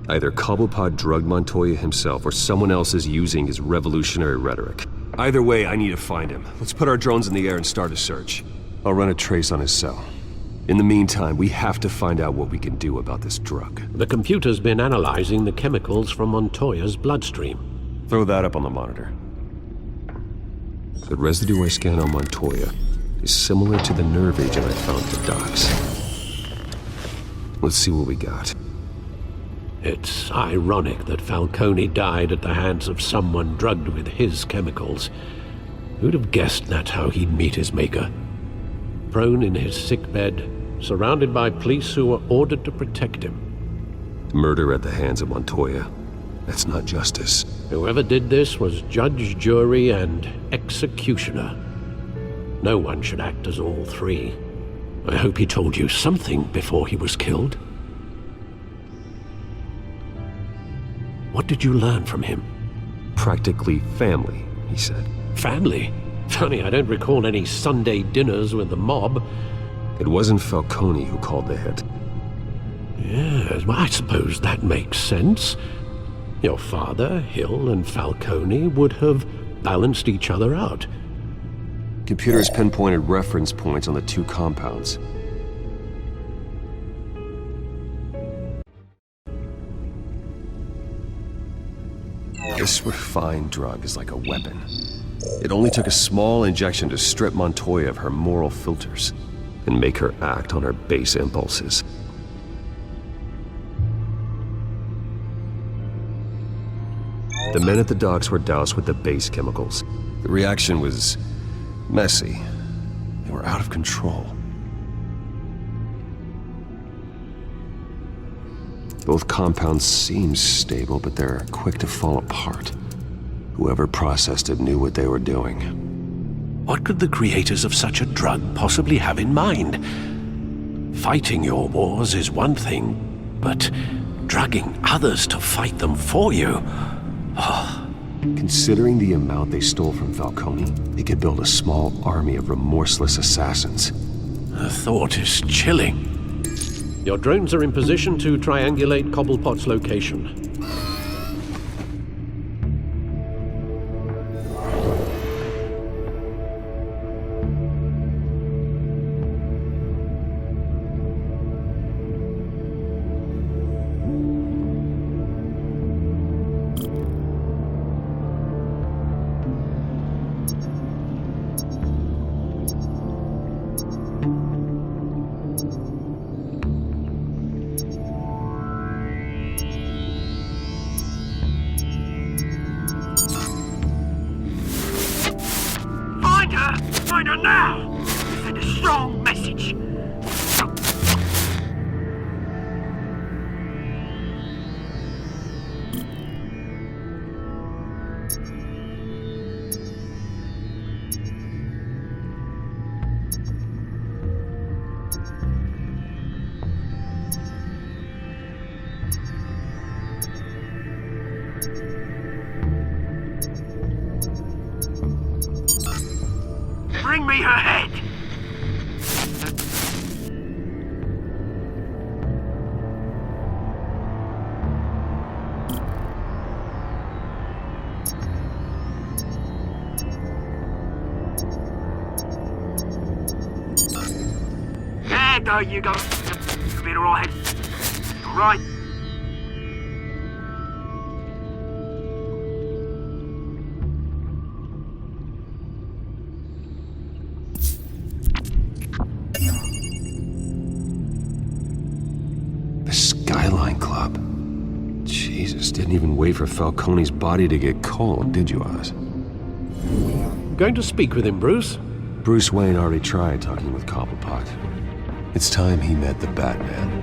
Either Cobblepot drugged Montoya himself or someone else is using his revolutionary rhetoric. Either way, I need to find him. Let's put our drones in the air and start a search. I'll run a trace on his cell. In the meantime, we have to find out what we can do about this drug. The computer's been analyzing the chemicals from Montoya's bloodstream. Throw that up on the monitor. The residue I scan on Montoya is similar to the nerve agent I found at the docks. Let's see what we got. It's ironic that Falcone died at the hands of someone drugged with his chemicals. Who'd have guessed that's how he'd meet his maker? Prone in his sickbed, surrounded by police who were ordered to protect him. Murder at the hands of Montoya. That's not justice. Whoever did this was judge, jury, and executioner. No one should act as all three. I hope he told you something before he was killed. What did you learn from him? Practically family, he said. Family? Funny, I don't recall any Sunday dinners with the mob. It wasn't Falcone who called the hit. Yes, well, I suppose that makes sense. Your father, Hill, and Falcone would have balanced each other out. Computers pinpointed reference points on the two compounds. This refined drug is like a weapon. It only took a small injection to strip Montoya of her moral filters and make her act on her base impulses. The men at the docks were doused with the base chemicals. The reaction was messy. They were out of control. Both compounds seem stable, but they're quick to fall apart. Whoever processed it knew what they were doing. What could the creators of such a drug possibly have in mind? Fighting your wars is one thing, but drugging others to fight them for you? Oh. Considering the amount they stole from Falcone, they could build a small army of remorseless assassins. The thought is chilling. Your drones are in position to triangulate Cobblepot's location. Find her now! Send a strong message. Bring me her head! There you go. Been alright. Right. Skyline Club. Jesus, didn't even wait for Falcone's body to get cold, did you, Oz? Going to speak with him, Bruce? Bruce Wayne already tried talking with Cobblepot. It's time he met the Batman.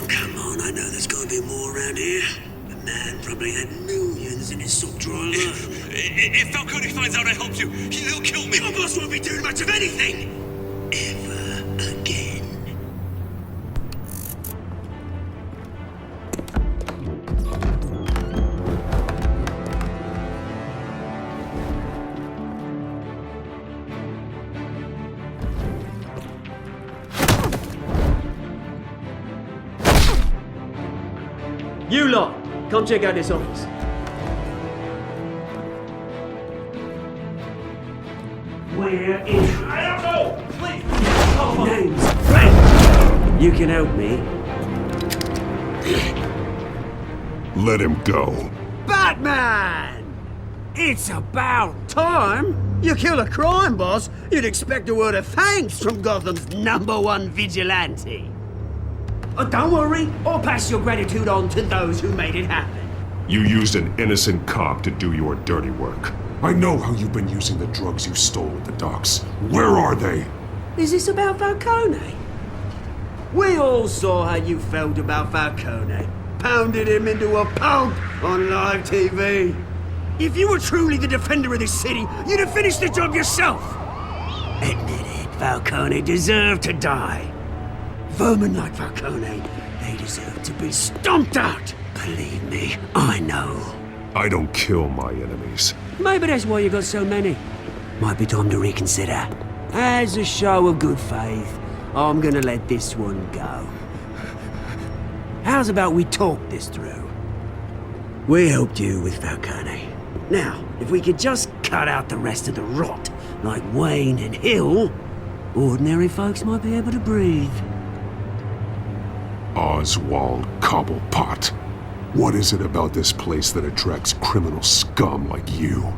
Come on, I know there's gotta be more around here. The man probably had millions weapons and his subdriver. If Falcone finds out I helped you, he'll kill me. Your boss won't be doing much of anything! Ever again. You lot, come check out this office. Where is... I don't know! Please! Name's... You can help me. Let him go. Batman! It's about time! You kill a crime boss, you'd expect a word of thanks from Gotham's #1 vigilante. Oh, don't worry, I'll pass your gratitude on to those who made it happen. You used an innocent cop to do your dirty work. I know how you've been using the drugs you stole at the docks. Where are they? Is this about Falcone? We all saw how you felt about Falcone. Pounded him into a pulp on live TV. If you were truly the defender of this city, you'd have finished the job yourself. Admit it, Falcone deserved to die. Vermin like Falcone, they deserve to be stomped out. Believe me, I know. I don't kill my enemies. Maybe that's why you got so many. Might be time to reconsider. As a show of good faith, I'm gonna let this one go. How's about we talk this through? We helped you with Falcone. Now, if we could just cut out the rest of the rot, like Wayne and Hill, ordinary folks might be able to breathe. Oswald Cobblepot. What is it about this place that attracts criminal scum like you?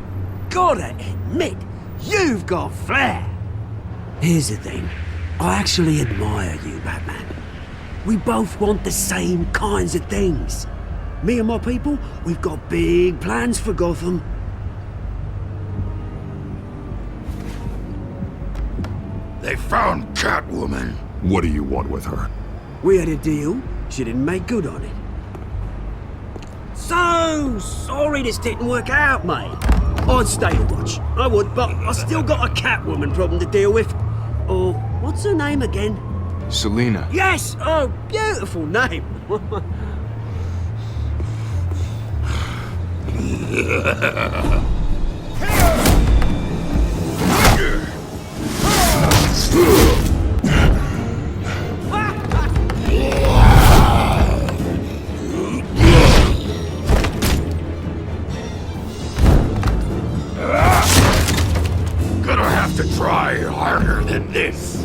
Gotta admit, you've got flair. Here's the thing. I actually admire you, Batman. We both want the same kinds of things. Me and my people, we've got big plans for Gotham. They found Catwoman. What do you want with her? We had a deal. She didn't make good on it. So sorry this didn't work out, mate. I'd stay to watch. I would, but I still got a Catwoman problem to deal with. Oh, what's her name again? Selina. Yes! Oh, beautiful name. Gonna have to try harder than this.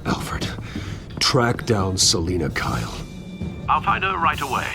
Alfred, track down Selina Kyle. I'll find her right away.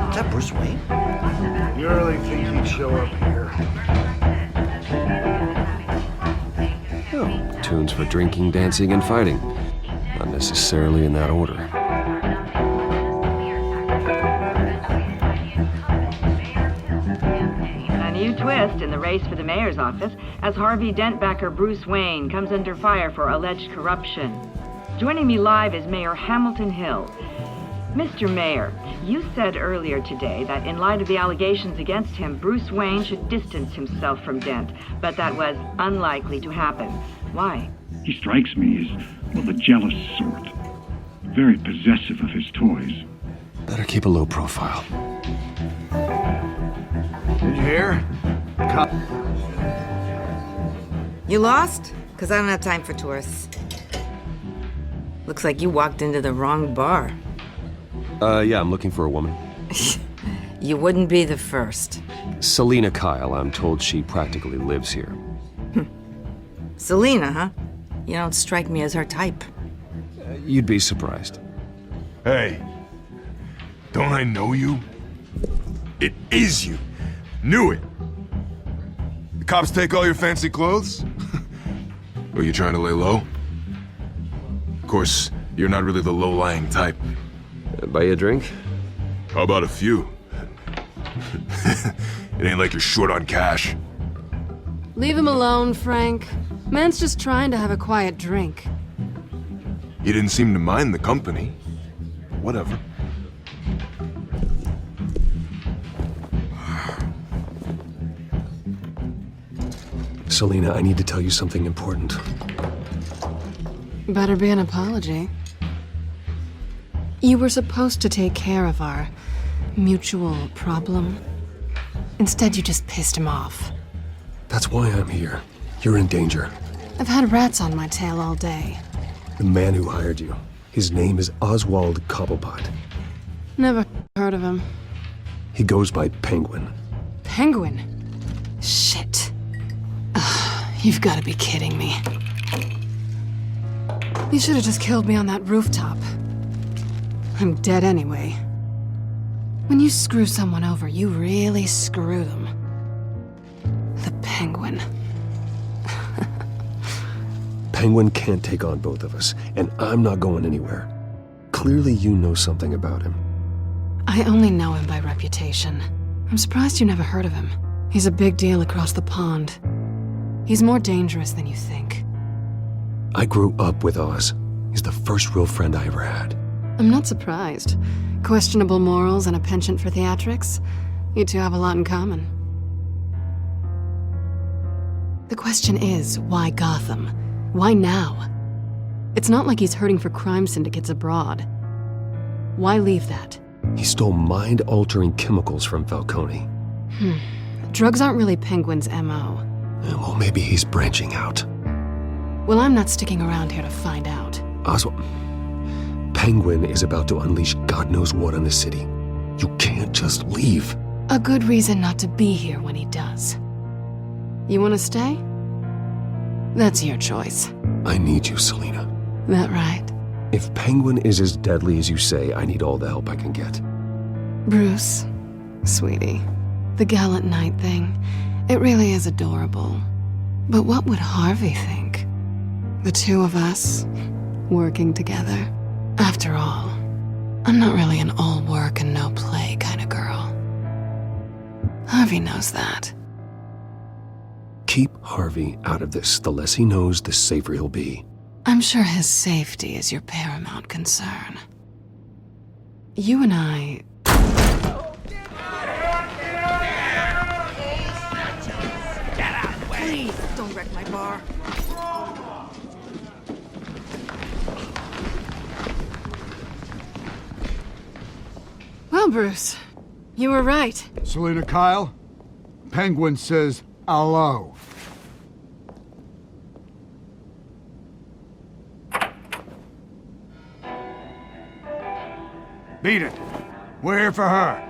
Is that Bruce Wayne? You really think he'd show up here? Oh, tunes for drinking, dancing, and fighting. Not necessarily necessarily in that order. A new twist in the race for the mayor's office as Harvey Dent backer Bruce Wayne comes under fire for alleged corruption. Joining me live is Mayor Hamilton Hill. Mr. Mayor, you said earlier today that in light of the allegations against him, Bruce Wayne should distance himself from Dent, but that was unlikely to happen. Why? He strikes me as, well, the jealous sort. Very possessive of his toys. Better keep a low profile. Did you hear? You lost? Because I don't have time for tourists. Looks like you walked into the wrong bar. Yeah, I'm looking for a woman. You wouldn't be the first. Selina Kyle, I'm told she practically lives here. Selina, huh? You don't strike me as her type. You'd be surprised. Hey, don't I know you? It is you. Knew it. The cops take all your fancy clothes? Were you trying to lay low? Of course, you're not really the low-lying type. Buy you a drink? How about a few? It ain't like you're short on cash. Leave him alone, Frank. Man's just trying to have a quiet drink. You didn't seem to mind the company. Whatever. Selina, I need to tell you something important. Better be an apology. You were supposed to take care of our mutual problem. Instead, you just pissed him off. That's why I'm here. You're in danger. I've had rats on my tail all day. The man who hired you. His name is Oswald Cobblepot. Never heard of him. He goes by Penguin. Penguin? Shit. Ugh, you've got to be kidding me. You should have just killed me on that rooftop. I'm dead anyway. When you screw someone over, you really screw them. The Penguin. Penguin can't take on both of us, and I'm not going anywhere. Clearly you know something about him. I only know him by reputation. I'm surprised you never heard of him. He's a big deal across the pond. He's more dangerous than you think. I grew up with Oz. He's the first real friend I ever had. I'm not surprised. Questionable morals and a penchant for theatrics. You two have a lot in common. The question is, why Gotham? Why now? It's not like he's hurting for crime syndicates abroad. Why leave that? He stole mind-altering chemicals from Falcone. Drugs aren't really Penguin's M.O. Well, maybe he's branching out. Well, I'm not sticking around here to find out. Oswald, Penguin is about to unleash God knows what on the city. You can't just leave. A good reason not to be here when he does. You want to stay? That's your choice. I need you, Selina. That right? If Penguin is as deadly as you say, I need all the help I can get. Bruce, sweetie, the gallant knight thing, it really is adorable. But what would Harvey think? The two of us, working together. After all, I'm not really an all work and no play kind of girl. Harvey knows that. Keep Harvey out of this. The less he knows, the safer he'll be. I'm sure his safety is your paramount concern. You and I... Get out of the way! Please, don't wreck my bar. Well, Bruce, you were right. Selina Kyle, Penguin says hello. Beat it. We're here for her.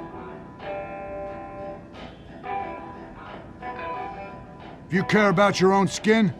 If you care about your own skin,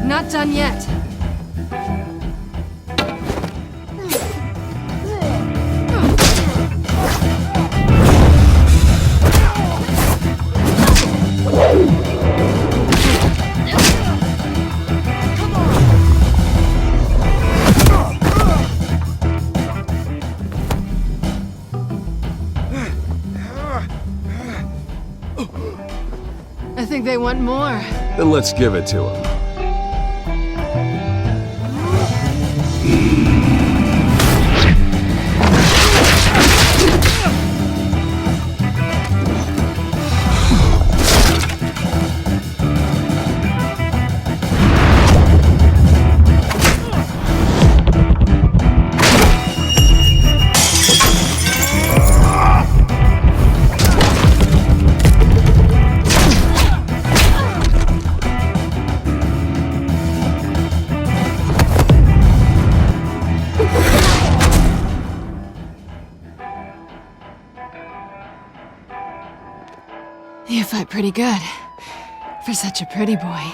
Not done yet. I think they want more. Then let's give it to him. You fight pretty good. For such a pretty boy.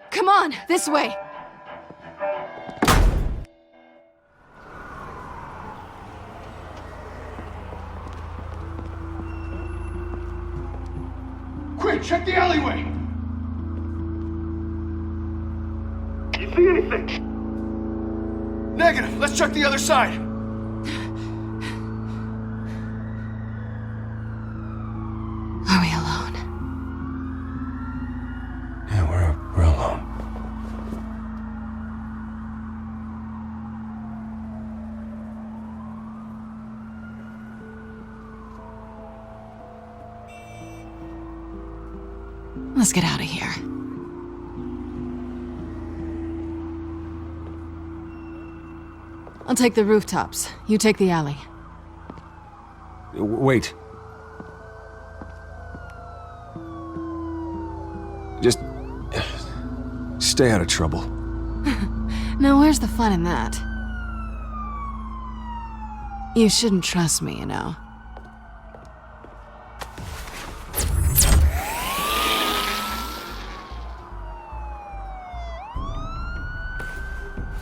Come on, this way! Quick, check the alleyway! You see anything? Negative. Let's check the other side. Are we alone? Yeah, we're alone. Let's get out of here. I'll take the rooftops. You take the alley. Wait. Just stay out of trouble. Now where's the fun in that? You shouldn't trust me, you know.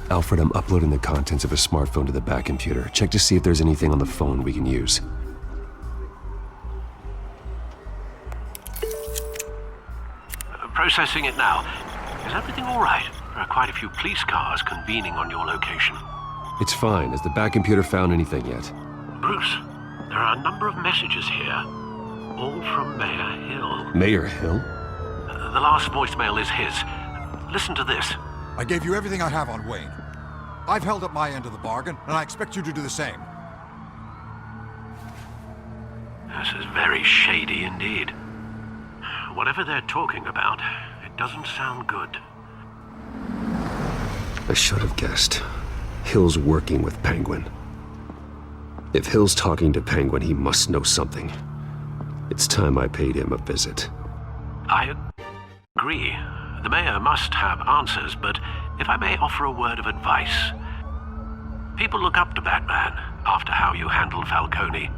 Alfred, I'm uploading the contents of a smartphone to the back computer. Check to see if there's anything on the phone we can use. Processing it now. Is everything all right? There are quite a few police cars convening on your location. It's fine. Has the back computer found anything yet? Bruce, there are a number of messages here. All from Mayor Hill. Mayor Hill? The last voicemail is his. Listen to this. I gave you everything I have on Wayne. I've held up my end of the bargain, and I expect you to do the same. This is very shady indeed. Whatever they're talking about, it doesn't sound good. I should have guessed. Hill's working with Penguin. If Hill's talking to Penguin, he must know something. It's time I paid him a visit. I agree. The mayor must have answers, but if I may offer a word of advice. People look up to Batman after how you handled Falcone.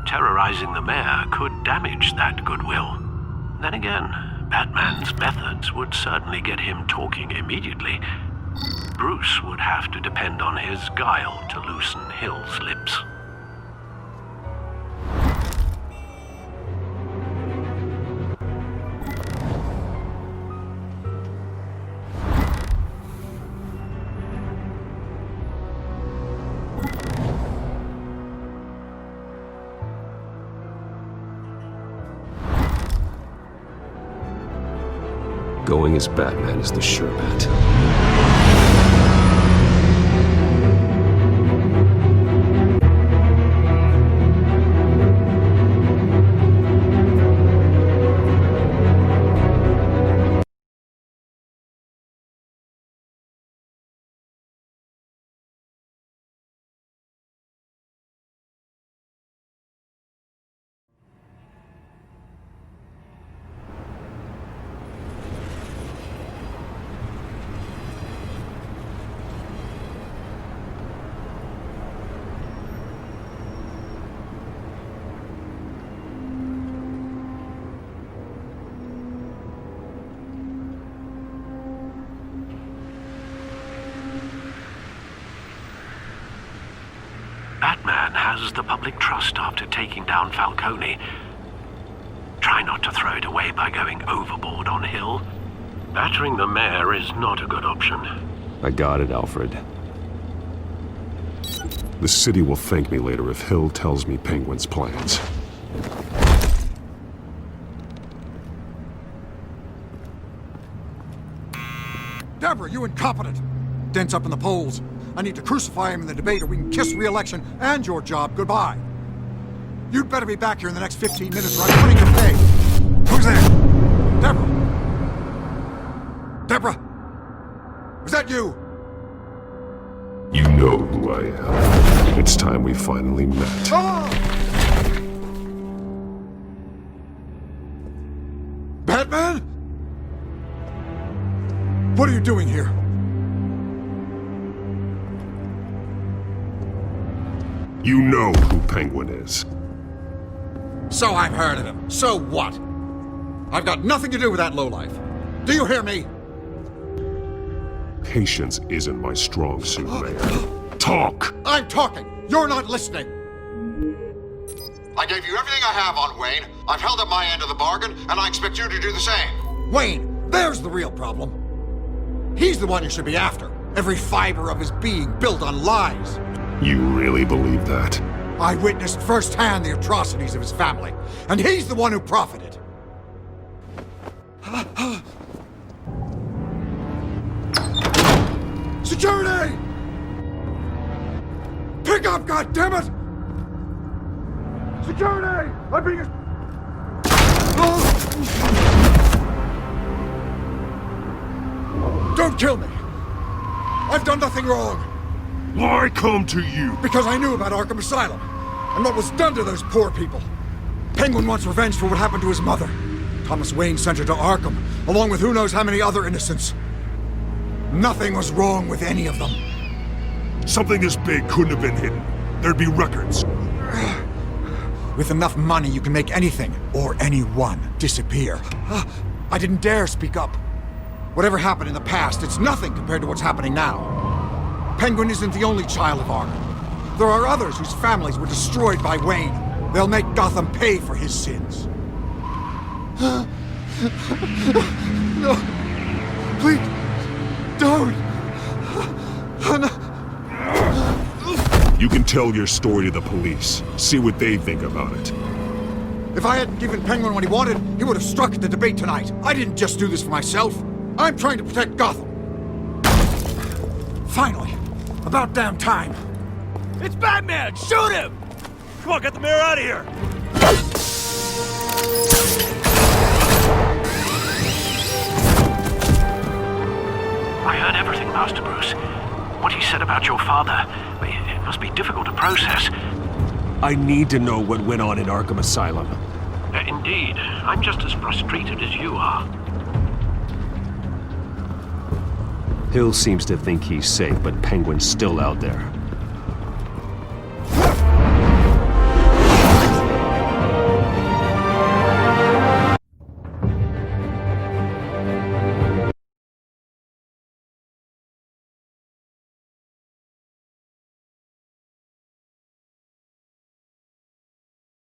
Terrorizing the mayor could damage that goodwill. Then again, Batman's methods would certainly get him talking immediately. Bruce would have to depend on his guile to loosen Hill's lips. Going as Batman is the sure bet. has the public trust after taking down Falcone. Try not to throw it away by going overboard on Hill. Battering the mayor is not a good option. I got it, Alfred. The city will thank me later if Hill tells me Penguin's plans. Deborah, you incompetent! Dent's up in the polls. I need to crucify him in the debate or we can kiss re-election and your job goodbye. You'd better be back here in the next 15 minutes or I'm putting your pay. Who's there? Deborah! Deborah! Was that you? You know who I am. It's time we finally met. Ah! Batman? What are you doing here? You know who Penguin is. So I've heard of him. So what? I've got nothing to do with that lowlife. Do you hear me? Patience isn't my strong suit, Mayor. Talk! I'm talking! You're not listening! I gave you everything I have on Wayne. I've held up my end of the bargain, and I expect you to do the same. Wayne, there's the real problem. He's the one you should be after. Every fiber of his being built on lies. You really believe that? I witnessed firsthand the atrocities of his family, and he's the one who profited. Security! Pick up, goddammit! Security! I'm being... Don't kill me! I've done nothing wrong! Why come to you? Because I knew about Arkham Asylum, and what was done to those poor people. Penguin wants revenge for what happened to his mother. Thomas Wayne sent her to Arkham, along with who knows how many other innocents. Nothing was wrong with any of them. Something this big couldn't have been hidden. There'd be records. With enough money, you can make anything, or anyone, disappear. I didn't dare speak up. Whatever happened in the past, it's nothing compared to what's happening now. Penguin isn't the only child of Arkham. There are others whose families were destroyed by Wayne. They'll make Gotham pay for his sins. No. Please, don't. You can tell your story to the police. See what they think about it. If I hadn't given Penguin what he wanted, he would have struck at the debate tonight. I didn't just do this for myself. I'm trying to protect Gotham. Finally. About damn time. It's Batman! Shoot him! Come on, get the mayor out of here! I heard everything, Master Bruce. What he said about your father, it must be difficult to process. I need to know what went on in Arkham Asylum. Indeed. I'm just as frustrated as you are. Hill seems to think he's safe, but Penguin's still out there.